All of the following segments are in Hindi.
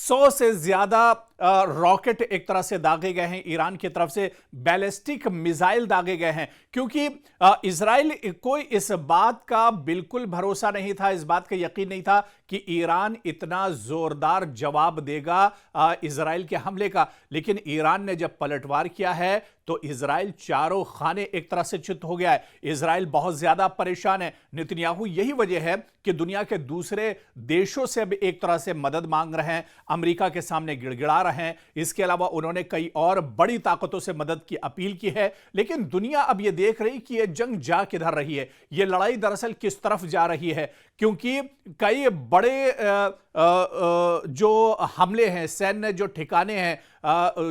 100 से ज्यादा रॉकेट एक तरह से दागे गए हैं, ईरान की तरफ से बैलिस्टिक मिसाइल दागे गए हैं, क्योंकि इजराइल को इस बात का बिल्कुल भरोसा नहीं था, इस बात का यकीन नहीं था कि ईरान इतना जोरदार जवाब देगा इजराइल के हमले का। लेकिन ईरान ने जब पलटवार किया है तो इजराइल चारों खाने एक तरह से चित हो गया है। इजराइल बहुत ज्यादा परेशान है। नेतन्याहू यही वजह है कि दुनिया के दूसरे देशों से अब एक तरह से मदद मांग रहे हैं, अमेरिका के सामने गिड़गिड़ा रहे हैं। इसके अलावा उन्होंने कई और बड़ी ताकतों से मदद की अपील की है। लेकिन दुनिया अब यह देख रही कि यह जंग जा किधर रही है, यह लड़ाई दरअसल किस तरफ जा रही है, क्योंकि कई बड़े जो हमले हैं, सैन्य जो ठिकाने हैं,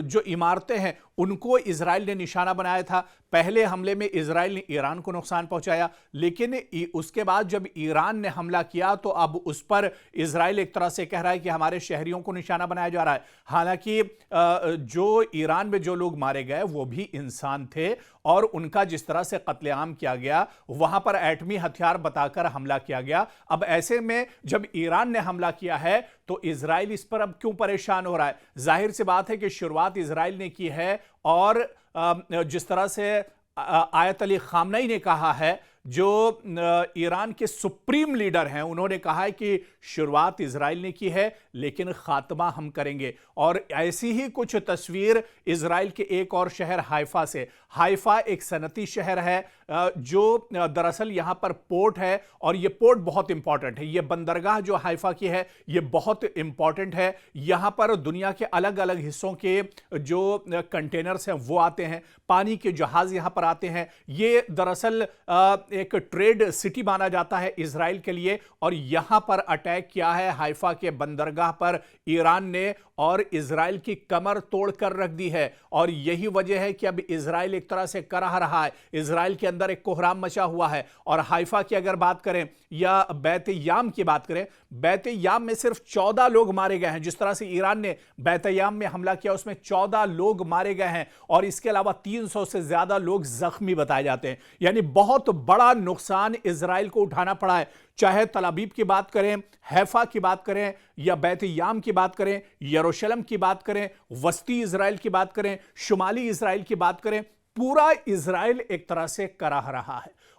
जो इमारतें हैं, उनको इजराइल ने निशाना बनाया था। पहले हमले में इजराइल ने ईरान को नुकसान पहुंचाया, लेकिन उसके बाद जब ईरान ने हमला किया तो अब उस पर इजराइल एक तरह से कह रहा है कि हमारे शहरियों को निशाना बनाया जा रहा है। हालांकि जो ईरान में जो लोग मारे गए वो भी इंसान थे और उनका जिस तरह से कत्लेआम किया गया, वहां पर एटमी हथियार बताकर हमला किया गया। अब ऐसे में जब ईरान ने हमला किया है तो इजराइल इस पर अब क्यों परेशान हो रहा है? जाहिर सी बात है कि शुरुआत इजराइल ने की है और जिस तरह से आयत अली खामनेई ने कहा है, जो ईरान के सुप्रीम लीडर हैं, उन्होंने कहा है कि शुरुआत इजराइल ने की है लेकिन खात्मा हम करेंगे। और ऐसी ही कुछ तस्वीर इजराइल के एक और शहर हाइफा से। हाइफा एक सनती शहर है जो दरअसल यहां पर पोर्ट है और यह पोर्ट बहुत इंपॉर्टेंट है। यह बंदरगाह जो हाइफा की है यह बहुत इंपॉर्टेंट है। यहां पर दुनिया के अलग अलग हिस्सों के जो कंटेनर्स हैं वो आते हैं, पानी के जहाज यहां पर आते हैं। यह दरअसल एक ट्रेड सिटी माना जाता है इजराइल के लिए, और यहां पर अटैक किया है हाइफा के बंदरगाह पर ईरान ने और इजराइल की कमर तोड़कर रख दी है। और यही वजह है कि अब इजराइल एक तरह से कराह रहा है। इजराइल के अंदर एक कोहराम मचा हुआ है। और हाइफा की अगर बात करें या बैत-ए-याम की बात करें, बैत-ए-याम में सिर्फ 14 लोग मारे गए हैं। जिस तरह से ईरान ने बैत-ए-याम में हमला किया उसमें 14 लोग मारे गए हैं और इसके अलावा 300 से ज्यादा लोग जख्मी बताए जाते हैं। यानी बहुत बड़ा नुकसान इजराइल को उठाना पड़ा है। चाहे तल अबीब की बात करें, हैफा की बात करें या बैत-ए-याम की बात करें, यरूशलेम की बात करें, वस्ती इजराइल की बात करें, शुमाली इजराइल की बात करें, पूरा इजराइल एक तरह से कराह रहा है।